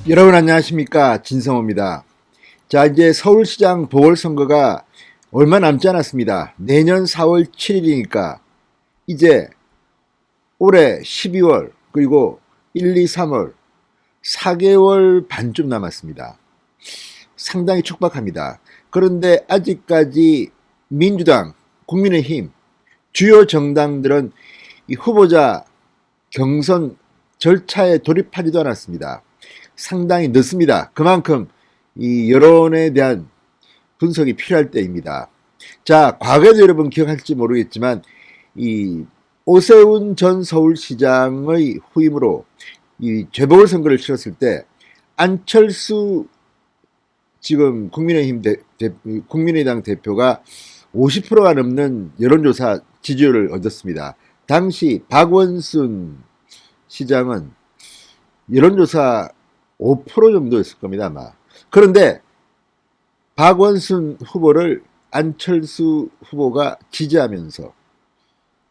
여러분 안녕하십니까, 진성호입니다. 자, 이제 서울시장 보궐선거가 얼마 남지 않았습니다. 내년 4월 7일이니까 이제 올해 12월 그리고 1, 2, 3월 4개월 반쯤 남았습니다. 상당히 촉박합니다. 그런데 아직까지 민주당, 국민의힘 주요 정당들은 이 후보자 경선 절차에 돌입하지도 않았습니다. 상당히 늦습니다. 그만큼 이 여론에 대한 분석이 필요할 때입니다. 자, 과거에도 여러분 기억할지 모르겠지만 이 오세훈 전 서울시장의 후임으로 이 재보궐선거를 치렀을 때 안철수 지금 국민의당 대표가 50%가 넘는 여론조사 지지율을 얻었습니다. 당시 박원순 시장은 여론조사 5% 정도였을 겁니다, 아마. 그런데 박원순 후보를 안철수 후보가 지지하면서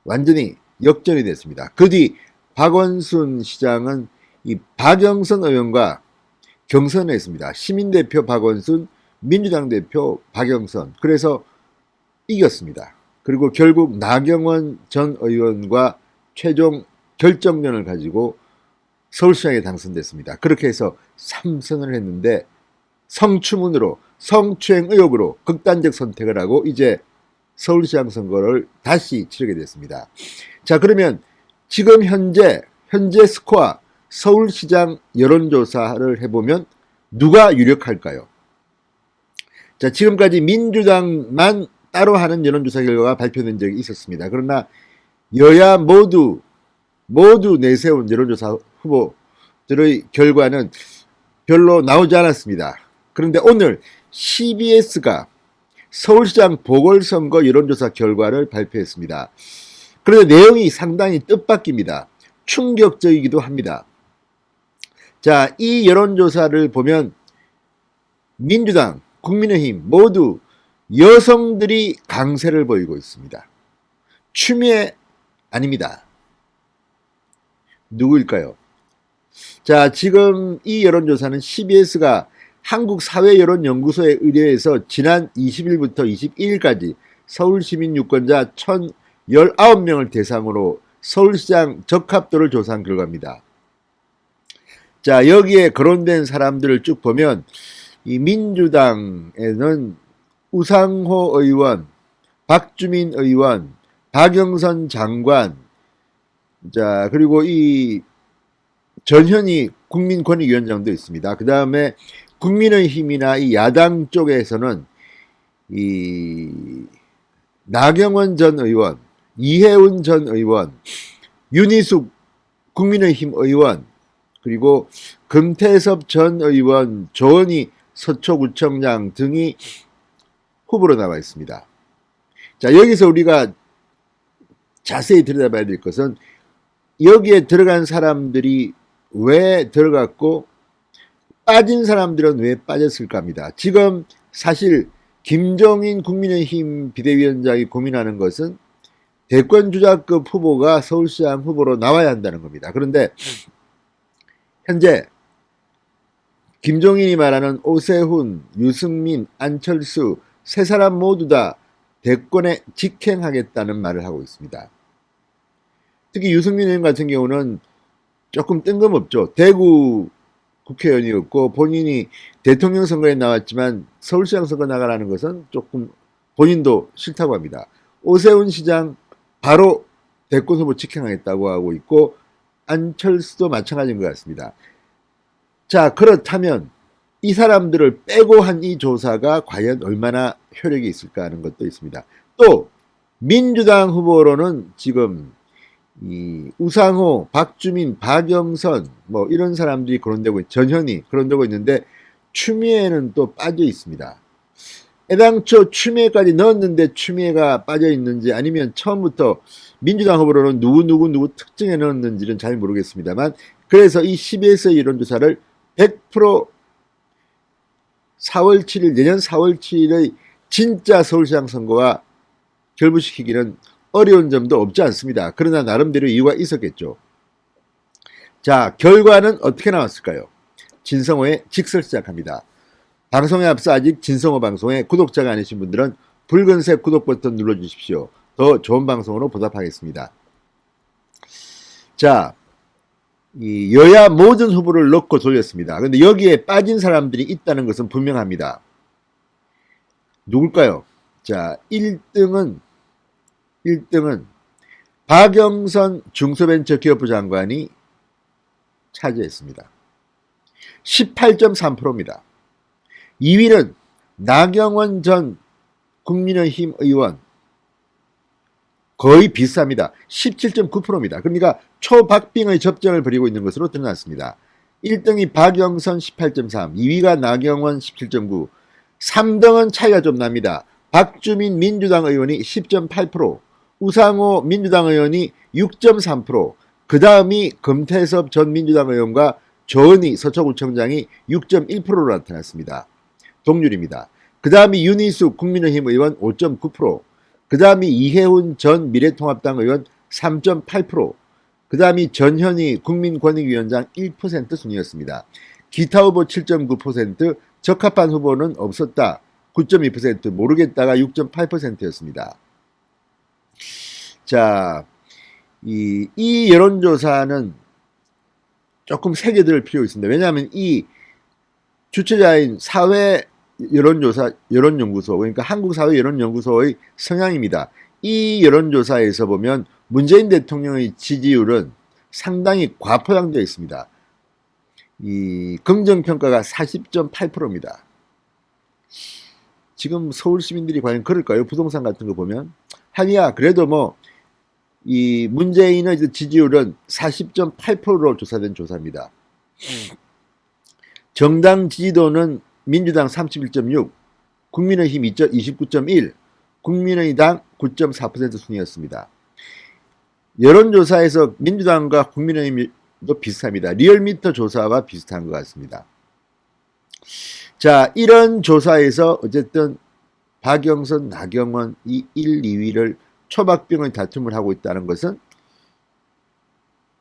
완전히 역전이 됐습니다. 그 뒤 박원순 시장은 이 박영선 의원과 경선을 했습니다. 시민대표 박원순, 민주당 대표 박영선. 그래서 이겼습니다. 그리고 결국 나경원 전 의원과 최종 결정전을 가지고 서울시장에 당선됐습니다. 그렇게 해서 3선을 했는데 성추문으로, 성추행 의혹으로 극단적 선택을 하고 이제 서울시장 선거를 다시 치르게 됐습니다. 자, 그러면 지금 현재 스코어 서울시장 여론조사를 해보면 누가 유력할까요? 자, 지금까지 민주당만 따로 하는 여론조사 결과가 발표된 적이 있었습니다. 그러나 여야 모두 내세운 여론조사 후보들의 결과는 별로 나오지 않았습니다. 그런데 오늘 CBS가 서울시장 보궐선거 여론조사 결과를 발표했습니다. 그런데 내용이 상당히 뜻밖입니다. 충격적이기도 합니다. 자, 이 여론조사를 보면 민주당, 국민의힘 모두 여성들이 강세를 보이고 있습니다. 추미애 아닙니다. 누구일까요? 자, 지금 이 여론조사는 CBS가 한국사회여론연구소에 의뢰해서 지난 20일부터 21일까지 서울시민 유권자 1,019명을 대상으로 서울시장 적합도를 조사한 결과입니다. 자, 여기에 거론된 사람들을 쭉 보면 이 민주당에는 우상호 의원, 박주민 의원, 박영선 장관, 자, 그리고 이 전현희 국민권익위원장도 있습니다. 그 다음에 국민의힘이나 이 야당 쪽에서는 이 나경원 전 의원, 이해운 전 의원, 윤희숙 국민의힘 의원, 그리고 금태섭 전 의원, 조은희 서초구청장 등이 후보로 나와 있습니다. 자, 여기서 우리가 자세히 들여다봐야 될 것은 여기에 들어간 사람들이 왜 들어갔고 빠진 사람들은 왜 빠졌을까 합니다. 지금 사실 김종인 국민의힘 비대위원장이 고민하는 것은 대권 주자급 후보가 서울시장 후보로 나와야 한다는 겁니다. 그런데 현재 김종인이 말하는 오세훈, 유승민, 안철수 세 사람 모두 다 대권에 직행하겠다는 말을 하고 있습니다. 특히 유승민 의원 같은 경우는 조금 뜬금없죠. 대구 국회의원이었고 본인이 대통령 선거에 나왔지만 서울시장 선거 나가라는 것은 조금 본인도 싫다고 합니다. 오세훈 시장 바로 대권 후보 직행하겠다고 하고 있고 안철수도 마찬가지인 것 같습니다. 자, 그렇다면 이 사람들을 빼고 한 이 조사가 과연 얼마나 효력이 있을까 하는 것도 있습니다. 또 민주당 후보로는 지금 이 우상호, 박주민, 박영선 뭐 이런 사람들이 거론되고 전현희 거론되고 있는데 추미애는 또 빠져 있습니다. 애당초 추미애까지 넣었는데 추미애가 빠져 있는지 아니면 처음부터 민주당 후보로는 누구 특정해 넣었는지는 잘 모르겠습니다만 그래서 이 CBS의 여론조사를 100% 4월 7일 내년 4월 7일의 진짜 서울시장 선거와 결부시키기는 어려운 점도 없지 않습니다. 그러나 나름대로 이유가 있었겠죠. 자, 결과는 어떻게 나왔을까요? 진성호의 직설 시작합니다. 방송에 앞서 아직 진성호 방송에 구독자가 아니신 분들은 붉은색 구독 버튼 눌러주십시오. 더 좋은 방송으로 보답하겠습니다. 자, 이 여야 모든 후보를 넣고 돌렸습니다. 그런데 여기에 빠진 사람들이 있다는 것은 분명합니다. 누굴까요? 자, 1등은 박영선 중소벤처기업부 장관이 차지했습니다. 18.3%입니다. 2위는 나경원 전 국민의힘 의원, 거의 비슷합니다. 17.9%입니다. 그러니까 초박빙의 접전을 벌이고 있는 것으로 드러났습니다. 1등이 박영선 18.3, 2위가 나경원 17.9, 3등은 차이가 좀 납니다. 박주민 민주당 의원이 10.8%, 우상호 민주당 의원이 6.3%, 그 다음이 금태섭 전 민주당 의원과 조은희 서초구청장이 6.1%로 나타났습니다. 동률입니다. 그 다음이 윤희숙 국민의힘 의원 5.9%, 그 다음이 이해훈 전 미래통합당 의원 3.8%, 그 다음이 전현희 국민권익위원장 1% 순이었습니다. 기타 후보 7.9%, 적합한 후보는 없었다 9.2%, 모르겠다가 6.8%였습니다. 자, 이 여론조사는 조금 새겨들 필요가 있습니다. 왜냐하면 이 주최자인 사회 여론연구소, 그러니까 한국사회여론연구소의 성향입니다. 이 여론조사에서 보면 문재인 대통령의 지지율은 상당히 과포장되어 있습니다. 이 긍정평가가 40.8%입니다. 지금 서울 시민들이 과연 그럴까요? 부동산 같은 거 보면. 하기야, 그래도 뭐, 이 문재인의 지지율은 40.8%로 조사된 조사입니다. 정당 지지도는 민주당 31.6, 국민의힘 29.1, 국민의당 9.4% 순이었습니다. 여론조사에서 민주당과 국민의힘도 비슷합니다. 리얼미터 조사와 비슷한 것 같습니다. 자, 이런 조사에서 어쨌든 박영선, 나경원 이 1, 2위를 초박빙의 다툼을 하고 있다는 것은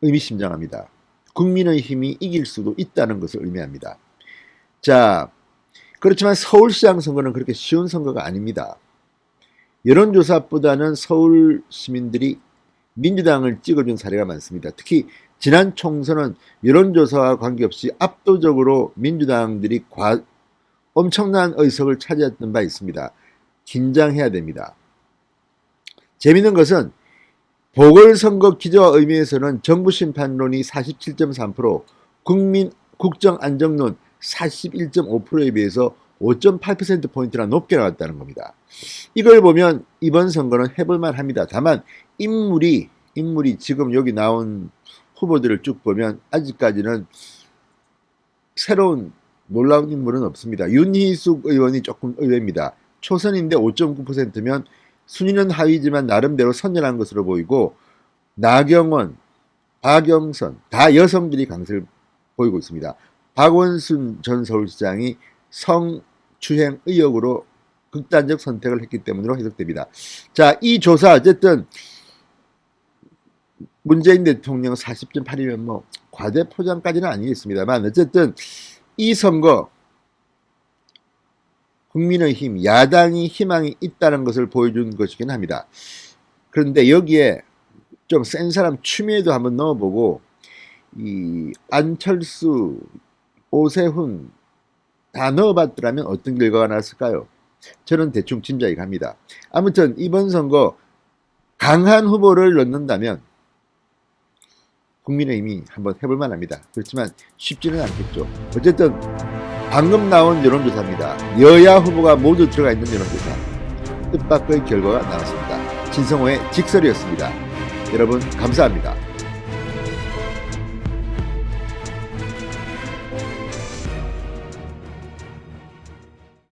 의미심장합니다. 국민의힘이 이길 수도 있다는 것을 의미합니다. 자, 그렇지만 서울시장 선거는 그렇게 쉬운 선거가 아닙니다. 여론조사보다는 서울 시민들이 민주당을 찍어준 사례가 많습니다. 특히 지난 총선은 여론조사와 관계없이 압도적으로 민주당들이 엄청난 의석을 차지했던 바 있습니다. 긴장해야 됩니다. 재미있는 것은 보궐선거 기저와 의미에서는 정부 심판론이 47.3%, 국정안정론 41.5%에 비해서 5.8%포인트나 높게 나왔다는 겁니다. 이걸 보면 이번 선거는 해볼만 합니다. 다만 인물이 지금 여기 나온 후보들을 쭉 보면 아직까지는 새로운 놀라운 인물은 없습니다. 윤희숙 의원이 조금 의외입니다. 초선인데 5.9%면 순위는 하위지만 나름대로 선전한 것으로 보이고, 나경원, 박영선 다 여성들이 강세를 보이고 있습니다. 박원순 전 서울시장이 성추행 의혹으로 극단적 선택을 했기 때문으로 해석됩니다. 자, 이 조사 어쨌든 문재인 대통령 40.8이면 뭐 과대포장까지는 아니겠습니다만 어쨌든 이 선거 국민의힘 야당이 희망이 있다는 것을 보여준 것이긴 합니다. 그런데 여기에 좀 센 사람 추미애도 한번 넣어보고 이 안철수, 오세훈 다 넣어봤더라면 어떤 결과가 나왔을까요? 저는 대충 짐작이 갑니다. 아무튼 이번 선거 강한 후보를 넣는다면 국민의힘이 한번 해볼만 합니다. 그렇지만 쉽지는 않겠죠. 어쨌든 방금 나온 여론조사입니다. 여야 후보가 모두 들어가 있는 여론조사. 뜻밖의 결과가 나왔습니다. 진성호의 직설이었습니다. 여러분 감사합니다.